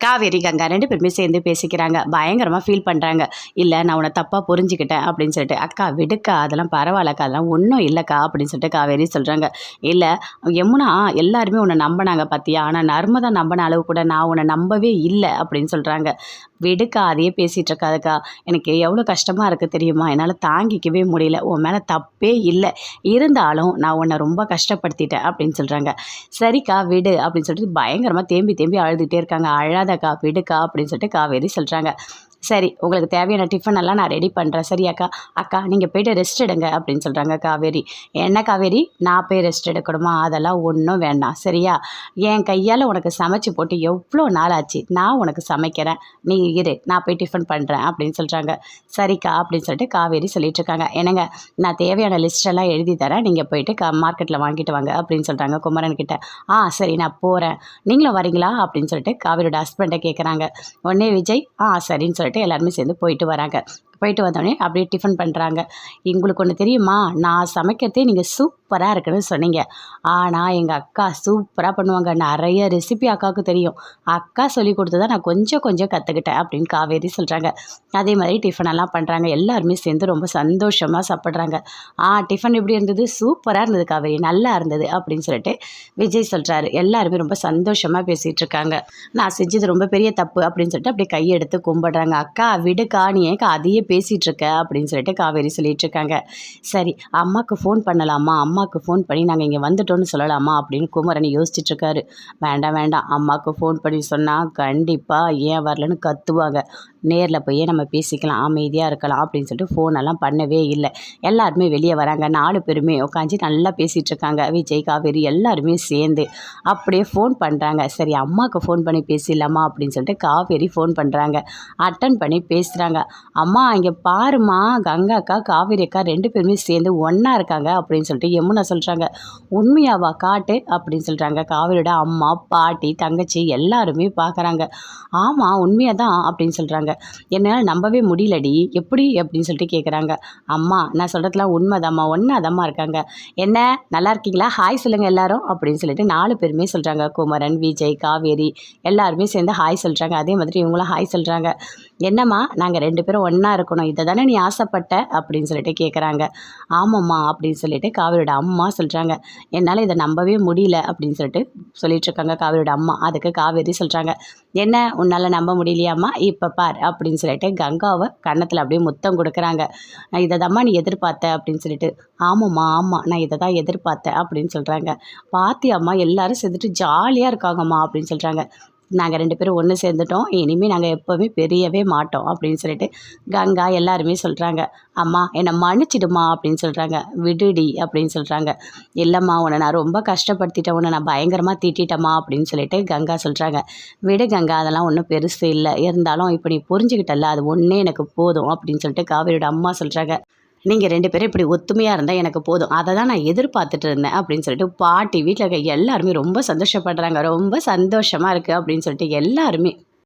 காவேரி கங்கா 2 பேருமே சேர்ந்து பேசிக்கிறாங்க. பயங்கரமாக ஃபீல் பண்ணுறாங்க. இல்லை நான் உன்னை தப்பாக புரிஞ்சுக்கிட்டேன் அப்படின்னு சொல்லிட்டு. அக்கா விடுக்கா, அதெல்லாம் பரவாயில்லக்கா, அதெல்லாம் ஒன்றும் இல்லைக்கா அப்படின்னு சொல்லிட்டு காவேரி சொல்கிறாங்க. இல்லை யமுனா எல்லாருமே உன்னை நம்பினாங்க பார்த்தியா, ஆனால் நர்மதா நம்பின அளவு கூட நான் உன்னை நம்பவே இல்லை அப்படின்னு சொல்கிறாங்க. விடுக்கா, அதையே பேசிகிட்டு இருக்காதுக்கா, எனக்கு எவ்வளோ கஷ்டமாக இருக்குது தெரியுமா, என்னால் தாங்கிக்கவே முடியல, உன் மேலே தப்பே இல்லை, இருந்தாலும் நான் உன்னை ரொம்ப கஷ்டப்படுத்திட்டேன் அப்படின்னு சொல்கிறாங்க. சரிக்கா விடு அப்படின்னு சொல்லிட்டு பயங்கரமாக தேம்பி தேம்பி அழுதுகிட்டே இருக்காங்க. அழாதக்கா விடுக்கா அப்படின்னு சொல்லிட்டு காவேரி சொல்கிறாங்க. சரி, உங்களுக்கு தேவையான டிஃபன் எல்லாம் நான் ரெடி பண்ணுறேன் சரியாக்கா, அக்கா நீங்கள் போய்ட்டு ரெஸ்ட் எடுங்க அப்படின்னு சொல்கிறாங்க காவேரி. என்ன காவேரி, நான் போய் ரெஸ்ட் எடுக்கணுமா, அதெல்லாம் ஒன்றும் வேண்டாம் சரியா, என் கையால் உனக்கு சமைச்சு போட்டு எவ்வளோ நாள் ஆச்சு, நான் உனக்கு சமைக்கிறேன், நீ இரு, நான் போய் டிஃபன் பண்ணுறேன் அப்படின்னு சொல்கிறாங்க. சரிக்கா அப்படின்னு சொல்லிட்டு காவேரி சொல்லிட்டு இருக்காங்க. என்னங்க, நான் தேவையான லிஸ்டெல்லாம் எழுதி தரேன், நீங்கள் போயிட்டு மார்க்கெட்டில் வாங்கிட்டு வாங்க அப்படின்னு சொல்கிறாங்க குமரன் கிட்ட. சரி நான் போகிறேன், நீங்களும் வரீங்களா அப்படின்னு சொல்லிட்டு காவேரியோட ஹஸ்பண்டை கேட்குறாங்க. உடனே விஜய் சரின்னு சொல்லிட்டு எல்லாருமே சேர்ந்து போயிட்டு வராங்க. போயிட்டு வந்தோடனே அப்படியே டிஃபன் பண்ணுறாங்க. உங்களுக்கு ஒன்று தெரியுமா, நான் சமைக்கிறதே நீங்கள் சூப்பராக இருக்குன்னு சொன்னீங்க, ஆனால் எங்கள் அக்கா சூப்பராக பண்ணுவாங்க, நிறைய ரெசிபி அக்காவுக்கு தெரியும், அக்கா சொல்லி கொடுத்து தான் நான் கொஞ்சம் கொஞ்சம் கற்றுக்கிட்டேன் அப்படின்னு காவேரி சொல்கிறாங்க. அதே மாதிரி டிஃபனெல்லாம் பண்ணுறாங்க. எல்லாருமே சேர்ந்து ரொம்ப சந்தோஷமாக சாப்பிட்றாங்க. டிஃபன் எப்படி இருந்தது, சூப்பராக இருந்தது காவேரி, நல்லா இருந்தது அப்படின்னு சொல்லிட்டு விஜய் சொல்கிறாரு. எல்லாருமே ரொம்ப சந்தோஷமாக பேசிகிட்டு இருக்காங்க. நான் செஞ்சது ரொம்ப பெரிய தப்பு அப்படின்னு சொல்லிட்டு அப்படியே கையெடுத்து கும்பிடுறாங்க. அக்கா விடுக்கா, நீ ஏக்கா அதையே பேசிகிட்டு இருக்க அப்படின்னு சொல்லிட்டு காவேரி சொல்லிட்டு இருக்காங்க. சரி, அம்மாவுக்கு ஃபோன் பண்ணலாமா, அம்மாவுக்கு ஃபோன் பண்ணி நாங்கள் இங்கே வந்துட்டோன்னு சொல்லலாமா அப்படின்னு குமரன் யோசிச்சுட்டு இருக்காரு. வேண்டாம் வேண்டாம், அம்மாவுக்கு ஃபோன் பண்ணி சொன்னால் கண்டிப்பாக ஏன் வரலன்னு கத்துவாங்க, நேரில் போய் நம்ம பேசிக்கலாம், அமைதியாக இருக்கலாம் அப்படின்னு சொல்லிட்டு ஃபோனெல்லாம் பண்ணவே இல்லை. எல்லாருமே வெளியே வராங்க. 4 பேருமே உட்காந்து நல்லா பேசிகிட்டு இருக்காங்க. விஜய் காவேரி எல்லாருமே சேர்ந்து அப்படியே ஃபோன் பண்ணுறாங்க. சரி அம்மாவுக்கு ஃபோன் பண்ணி பேசிடலாமா அப்படின்னு சொல்லிட்டு காவேரி ஃபோன் பண்ணுறாங்க. அட்டன் பண்ணி பேசுகிறாங்க. அம்மா இங்கே பாருமா, கங்கா அக்கா காவேரி அக்கா 2 பேருமே சேர்ந்து ஒன்றா இருக்காங்க அப்படின்னு சொல்லிட்டு யமுனா சொல்கிறாங்க. உண்மையாவா, காட்டு அப்படின்னு சொல்கிறாங்க. காவேரியோட அம்மா பாட்டி தங்கச்சி எல்லாருமே பார்க்குறாங்க. ஆமாம் உண்மையாக தான் அப்படின்னு சொல்கிறாங்க. என்னால் நம்பவே முடியலடி, எப்படி அப்படின்னு சொல்லிட்டு கேட்குறாங்க. அம்மா நான் சொல்கிறதுலாம் உண்மைதாம்மா, ஒன்றாதாம்மா இருக்காங்க, என்ன நல்லா இருக்கீங்களா, ஹாய் சொல்லுங்கள் எல்லாரும் அப்படின்னு சொல்லிட்டு 4 பேருமே சொல்கிறாங்க. குமரன் விஜய் காவேரி எல்லாருமே சேர்ந்து ஹாய் சொல்கிறாங்க. அதே மாதிரி இவங்களும் ஹாய் சொல்கிறாங்க. என்னம்மா நாங்கள் 2 பேரும் ஒன்றா இருக்கணும், இதை தானே நீ ஆசைப்பட்ட அப்படின்னு சொல்லிட்டு கேட்குறாங்க. ஆமாம்மா அப்படின்னு சொல்லிட்டு காவேரியோட அம்மா சொல்கிறாங்க. என்னால் இதை நம்பவே முடியல அப்படின்னு சொல்லிட்டு இருக்காங்க காவேரியோட அம்மா. அதுக்கு காவேரி சொல்கிறாங்க, என்ன உன்னால் நம்ப முடியலையாம்மா, இப்போ பார் அப்படின்னு சொல்லிட்டு கங்காவை கன்னத்தில் அப்படியே முத்தம் கொடுக்குறாங்க. இதை தாம்மா நீ எதிர்பார்த்த அப்படின்னு சொல்லிட்டு. ஆமாம்மா ஆமாம், நான் இதை தான் எதிர்பார்த்தேன் அப்படின்னு சொல்கிறாங்க. பாத்தியம்மா எல்லாரும் சேர்ந்துட்டு ஜாலியாக இருக்காங்கம்மா அப்படின்னு சொல்கிறாங்க. நாங்கள் 2 பேரும் ஒன்று சேர்ந்துட்டோம், இனிமேல் நாங்கள் எப்போவுமே பெரியவே மாட்டோம் அப்படின்னு சொல்லிட்டு கங்கா எல்லாருமே சொல்கிறாங்க. அம்மா என்னை மன்னிச்சிடுமா அப்படின்னு சொல்கிறாங்க. விடுடி அப்படின்னு சொல்கிறாங்க. இல்லைம்மா உன்னை நான் ரொம்ப கஷ்டப்படுத்திட்டேன், உன்னை நான் பயங்கரமாக திட்டேம்மா அப்படின்னு சொல்லிட்டு கங்கா சொல்கிறாங்க. விடு கங்கா, அதெல்லாம் ஒன்றும் பெருசு இல்லை, இருந்தாலும் இப்போ நீ புரிஞ்சுக்கிட்டல, அது ஒன்றே எனக்கு போதும் அப்படின்னு சொல்லிட்டு காவேரியோட அம்மா சொல்கிறாங்க. நீங்கள் 2 பேரும் இப்படி ஒத்துமையாக இருந்தால் எனக்கு போதும், அதை தான் நான் எதிர்பார்த்துட்டு இருந்தேன் அப்படின்னு சொல்லிட்டு பாட்டி வீட்டில் இருக்க எல்லாருமே ரொம்ப சந்தோஷப்படுறாங்க. ரொம்ப சந்தோஷமாக இருக்குது அப்படின்னு சொல்லிட்டு எல்லாருமே